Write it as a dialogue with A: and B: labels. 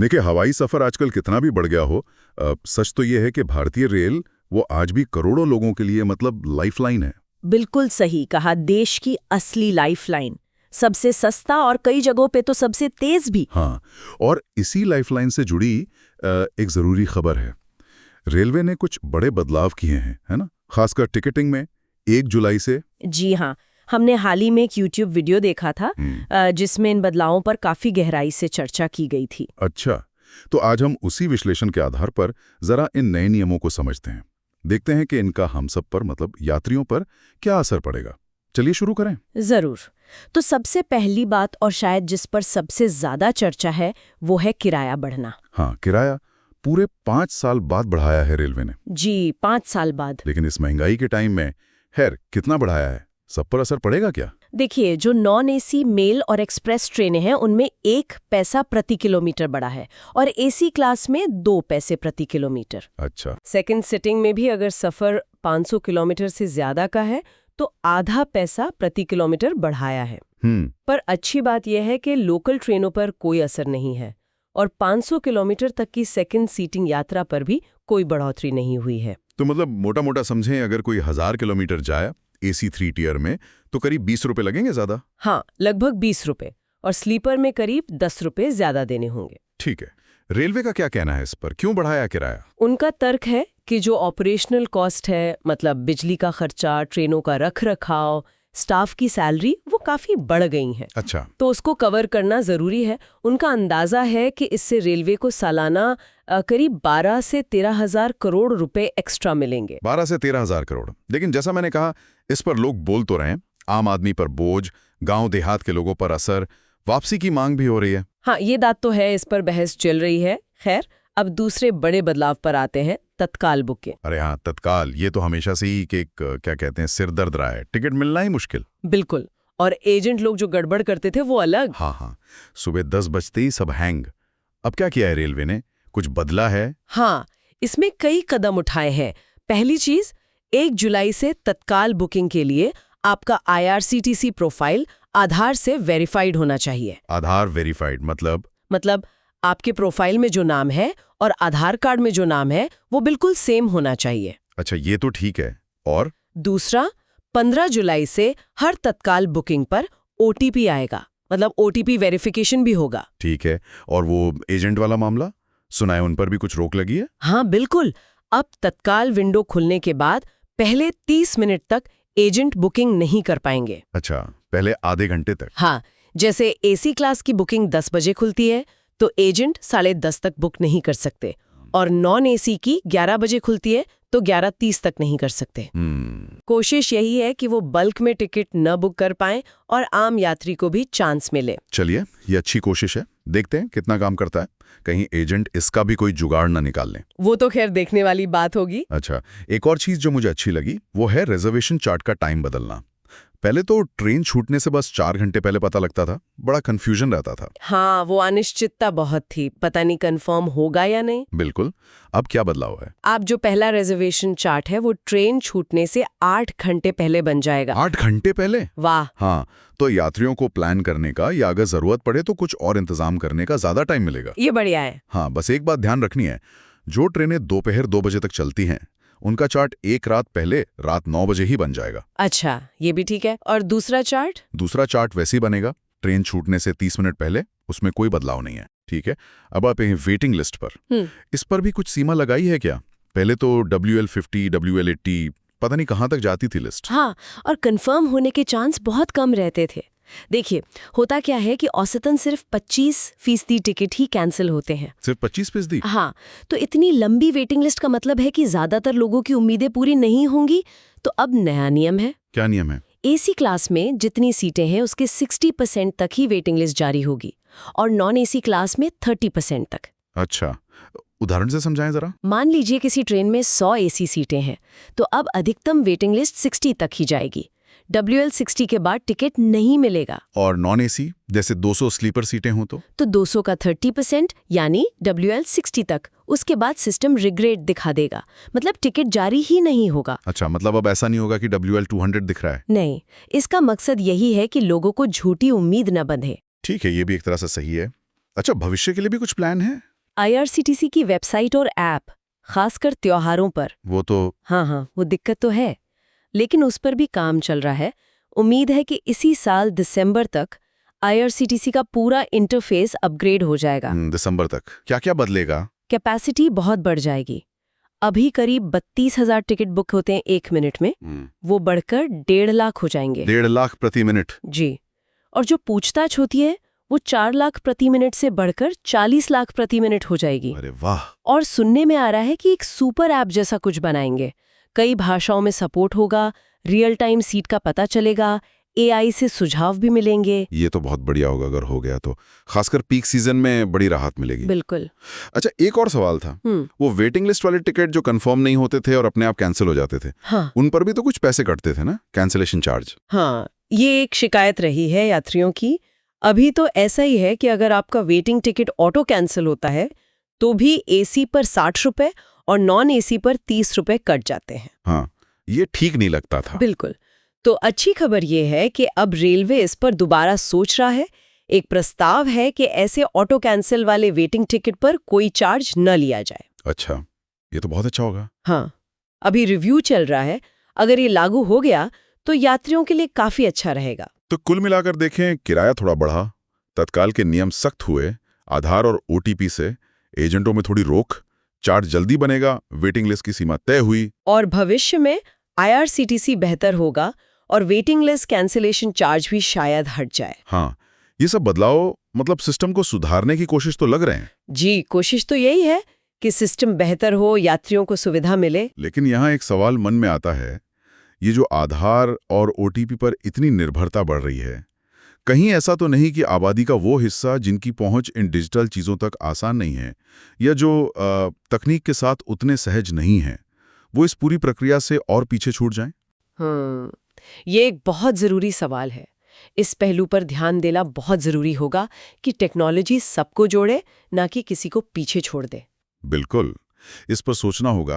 A: देखिए, हवाई सफर आजकल कितना भी बढ़ गया हो, सच तो ये है कि भारतीय रेल वो आज भी करोड़ों लोगों के लिए मतलब लाइफलाइन है।
B: बिल्कुल सही कहा, देश की असली लाइफलाइन। सबसे सस्ता और कई जगहों पे तो सबसे तेज भी।
A: हाँ, और इसी लाइफलाइन से जुड़ी एक ज़रूरी खबर है। रेलवे ने कुछ बड़े बदलाव किए हैं, है ना? खासकर टिकटिंग में 1 जुलाई से।
B: जी हाँ, हमने हाल ही में एक YouTube वीडियो देखा था जिसमें इन बदलावों पर काफी गहराई से चर्चा की गई थी।
A: अच्छा, तो आज हम उसी विश्लेषण के आधार पर जरा इन नए नियमों को समझते हैं। देखते हैं कि इनका हम सब पर मतलब यात्रियों पर क्या असर पड़ेगा। चलिए शुरू करें।
B: जरूर। तो सबसे पहली बात और शायद जिस पर सबसे ज्यादा चर्चा है वो है किराया बढ़ना।
A: हाँ, किराया पूरे 5 साल बाद बढ़ाया है रेलवे ने।
B: जी, 5 साल बाद।
A: लेकिन इस महंगाई के टाइम में खैर कितना बढ़ाया है, सब पर असर पड़ेगा क्या?
B: देखिए, जो नॉन एसी मेल और एक्सप्रेस ट्रेनें हैं उनमें 1 पैसा प्रति किलोमीटर बढ़ा है और एसी क्लास में 2 पैसे प्रति किलोमीटर।
A: अच्छा।
B: सेकंड सिटिंग में भी अगर सफर 500 किलोमीटर से ज्यादा का है तो आधा पैसा प्रति किलोमीटर बढ़ाया है। पर अच्छी बात यह है कि लोकल ट्रेनों पर कोई असर नहीं है और 500 किलोमीटर तक की सेकंड सीटिंग यात्रा पर भी कोई बढ़ोतरी नहीं हुई है।
A: तो मतलब मोटा मोटा समझें, अगर कोई 1000 किलोमीटर जाए एसी 3 टियर में तो करीब 20 रुपए लगेंगे ज्यादा।
B: हाँ, लगभग 20 रुपए और स्लीपर में करीब 10 रुपए ज्यादा देने होंगे।
A: ठीक है, रेलवे का क्या कहना है इस पर, क्यों बढ़ाया किराया?
B: उनका तर्क है कि जो ऑपरेशनल कॉस्ट है, मतलब बिजली का खर्चा, ट्रेनों का रख रखाव, स्टाफ की सैलरी, वो काफी बढ़ गई है।
A: अच्छा।
B: तो उसको कवर करना जरूरी है। उनका अंदाजा है कि इससे रेलवे को सालाना करीब 12 से 13 हजार करोड़ रुपए एक्स्ट्रा मिलेंगे।
A: 12 से 13 हजार करोड़। लेकिन जैसा मैंने कहा, इस पर लोग बोल तो रहे हैं, आम आदमी पर बोझ, गांव देहात के लोगों पर असर, वापसी की मांग भी हो रही है।
B: हाँ, ये बात तो है, इस पर बहस चल रही है। खैर, अब दूसरे बड़े बदलाव पर आते हैं, तत्काल बुकिंग।
A: अरे हाँ, तत्काल, ये तो हमेशा से ही कि एक क्या कहते हैं, सिर दर्द रहा है। टिकट मिलना ही मुश्किल।
B: बिल्कुल। और एजेंट लोग जो गड़बड़ करते थे वो अलग।
A: हाँ, सुबह 10 बजते ही सब हैंग। अब क्या किया है रेलवे ने, कुछ बदला है?
B: हाँ, इसमें कई कदम उठाए हैं। पहली चीज, 1 जुलाई से तत्काल बुकिंग के लिए आपका IRCTC प्रोफाइल आधार से वेरीफाइड होना चाहिए।
A: आधार वेरीफाइड मतलब
B: आपके प्रोफाइल में जो नाम है और आधार कार्ड में जो नाम है वो बिल्कुल सेम होना चाहिए।
A: अच्छा, ये तो ठीक है। और
B: दूसरा, 15 जुलाई से हर तत्काल बुकिंग पर OTP आएगा, मतलब OTP वेरिफिकेशन भी होगा।
A: ठीक है, और वो एजेंट वाला मामला सुना है, उन पर भी कुछ रोक लगी है?
B: हाँ बिल्कुल। अब तत्काल विंडो खुलने के बाद पहले 30 मिनट तक एजेंट बुकिंग नहीं कर पाएंगे।
A: अच्छा, पहले आधे घंटे तक?
B: हाँ, जैसे एसी क्लास की बुकिंग 10 बजे खुलती है तो एजेंट 10:30 तक बुक नहीं कर सकते, और नॉन एसी की 11 बजे खुलती है तो 11:30 तक नहीं कर सकते। कोशिश यही है कि वो बल्क में टिकट न बुक कर पाएं और आम यात्री को भी चांस मिले।
A: चलिए, ये अच्छी कोशिश है, देखते हैं कितना काम करता है। कहीं एजेंट इसका भी कोई जुगाड़ ना निकाल लें।
B: वो तो खैर देखने वाली बात होगी।
A: अच्छा, एक और चीज जो मुझे अच्छी लगी वो है रिजर्वेशन चार्ट का टाइम बदलना। पहले तो ट्रेन छूटने से बस 4 घंटे पहले पता लगता था, बड़ा कंफ्यूजन रहता था।
B: हाँ, वो अनिश्चितता बहुत थी, पता नहीं कंफर्म होगा या नहीं।
A: बिल्कुल। अब क्या बदलाव है?
B: आप जो पहला रिजर्वेशन चार्ट है वो ट्रेन छूटने से 8 घंटे पहले बन जाएगा।
A: 8 घंटे पहले?
B: वाह।
A: हाँ, तो यात्रियों को प्लान करने का या अगर जरूरत पड़े तो कुछ और इंतजाम करने का ज्यादा टाइम मिलेगा।
B: ये बढ़िया है।
A: हाँ, बस एक बात ध्यान रखनी है, जो ट्रेनें दोपहर 2 बजे तक चलती हैं उनका चार्ट एक रात पहले रात 9 बजे ही बन जाएगा।
B: अच्छा, ये भी ठीक है। और दूसरा चार्ट?
A: दूसरा चार्ट वैसे ही बनेगा, ट्रेन छूटने से 30 मिनट पहले, उसमें कोई बदलाव नहीं है। ठीक है, अब आप हैं वेटिंग लिस्ट पर। इस पर भी कुछ सीमा लगाई है क्या? पहले तो WL50, WL80 पता नहीं कहाँ तक जाती थी लिस्ट।
B: हाँ, और कंफर्म होने के चांस बहुत कम रहते थे। देखिए, होता क्या है कि औसतन सिर्फ 25% टिकट ही कैंसिल होते हैं।
A: सिर्फ 25%?
B: हाँ, तो इतनी लंबी वेटिंग लिस्ट का मतलब है कि ज्यादातर लोगों की उम्मीदें पूरी नहीं होंगी। तो अब नया नियम है।
A: क्या नियम है?
B: एसी क्लास में जितनी सीटें हैं उसके 60% तक ही वेटिंग लिस्ट जारी होगी और नॉन एसी क्लास में 30% तक।
A: अच्छा, उदाहरण से समझाएं जरा।
B: मान लीजिए किसी ट्रेन में 100 एसी सीटें हैं तो अब अधिकतम वेटिंग लिस्ट 60 तक ही जाएगी। WL60 के बाद टिकट नहीं मिलेगा।
A: और नॉन एसी जैसे 200 स्लीपर सीटें हों तो
B: 200 का 30% यानी WL60 तक। उसके बाद सिस्टम रिग्रेड दिखा देगा, मतलब टिकट जारी ही नहीं होगा।
A: अच्छा, मतलब अब ऐसा नहीं होगा कि WL200 दिख रहा है?
B: नहीं, इसका मकसद यही है कि लोगों को झूठी उम्मीद न बंधे।
A: ठीक है, ये भी एक तरह से सही है। अच्छा, भविष्य के लिए भी कुछ प्लान है?
B: IRCTC की वेबसाइट और ऐप, खासकर त्योहारों पर।
A: वो तो
B: हाँ, वो दिक्कत तो है, लेकिन उस पर भी काम चल रहा है। उम्मीद है कि इसी साल दिसंबर तक IRCTC का पूरा इंटरफेस अपग्रेड हो जाएगा।
A: दिसंबर तक क्या क्या बदलेगा?
B: कैपेसिटी बहुत बढ़ जाएगी। अभी करीब 32,000 टिकट बुक होते हैं 1 मिनट में, वो बढ़कर 1.5 लाख हो जाएंगे।
A: 1.5 लाख प्रति मिनट?
B: जी। और जो पूछताछ होती है वो 4 लाख प्रति मिनट से बढ़कर 40 लाख प्रति मिनट हो जाएगी।
A: अरे वाह!
B: और सुनने में आ रहा है कि एक सुपर ऐप जैसा कुछ बनाएंगे। कई भाषाओं में सपोर्ट होगा, रियल टाइम सीट का पता चलेगा, AI से सुझाव भी मिलेंगे।
A: ये तो बहुत बढ़िया होगा अगर हो गया तो, खासकर पीक सीजन में बड़ी राहत मिलेगी।
B: बिल्कुल।
A: अच्छा, एक और सवाल था। वो वेटिंग लिस्ट वाले टिकट जो कंफर्म नहीं होते थे और अपने आप कैंसिल हो जाते थे,
B: हाँ।
A: उन पर भी तो कुछ पैसे कटते थे ना, कैंसिलेशन चार्ज?
B: हाँ, ये एक शिकायत रही है यात्रियों की। अभी तो ऐसा ही है कि अगर आपका वेटिंग टिकट ऑटो कैंसिल होता है तो भी AC पर 60 रुपए और नॉन AC पर 30 रुपए कट जाते हैं।
A: हाँ, ये ठीक नहीं लगता था।
B: बिल्कुल। तो अच्छी खबर ये है कि अब रेलवे इस पर दोबारा सोच रहा है। एक प्रस्ताव है कि ऐसे ऑटो कैंसिल वाले वेटिंग टिकट पर कोई चार्ज न लिया जाए।
A: अच्छा, ये तो बहुत अच्छा होगा।
B: हाँ, अभी रिव्यू चल रहा है। अगर ये लागू हो गया तो यात्रियों के लिए काफी अच्छा रहेगा।
A: तो कुल मिलाकर देखें, किराया थोड़ा बढ़ा, तत्काल के नियम सख्त हुए, आधार और OTP से एजेंटों में थोड़ी रोक, चार्ज जल्दी बनेगा, वेटिंग लिस्ट की सीमा तय हुई।
B: और भविष्य में IRCTC बेहतर होगा और वेटिंग लिस्ट कैंसिलेशन चार्ज भी शायद हट जाए।
A: हाँ, ये सब बदलाव मतलब सिस्टम को सुधारने की कोशिश तो लग रहे हैं।
B: जी, कोशिश तो यही है कि सिस्टम बेहतर हो, यात्रियों को सुविधा मिले।
A: लेकिन यहाँ एक सवाल मन में आता है, ये जो आधार और OTP पर इतनी निर्भरता बढ़ रही है, कहीं ऐसा तो नहीं कि आबादी का वो हिस्सा जिनकी पहुंच इन डिजिटल चीज़ों तक आसान नहीं है, या जो तकनीक के साथ उतने सहज नहीं हैं, वो इस पूरी प्रक्रिया से और पीछे छूट जाएं?
B: ये एक बहुत ज़रूरी सवाल है। इस पहलू पर ध्यान देना बहुत ज़रूरी होगा कि टेक्नोलॉजी सबको जोड़े, ना कि किसी को पीछे छोड़ दे।
A: बिल्कुल, इस पर सोचना होगा।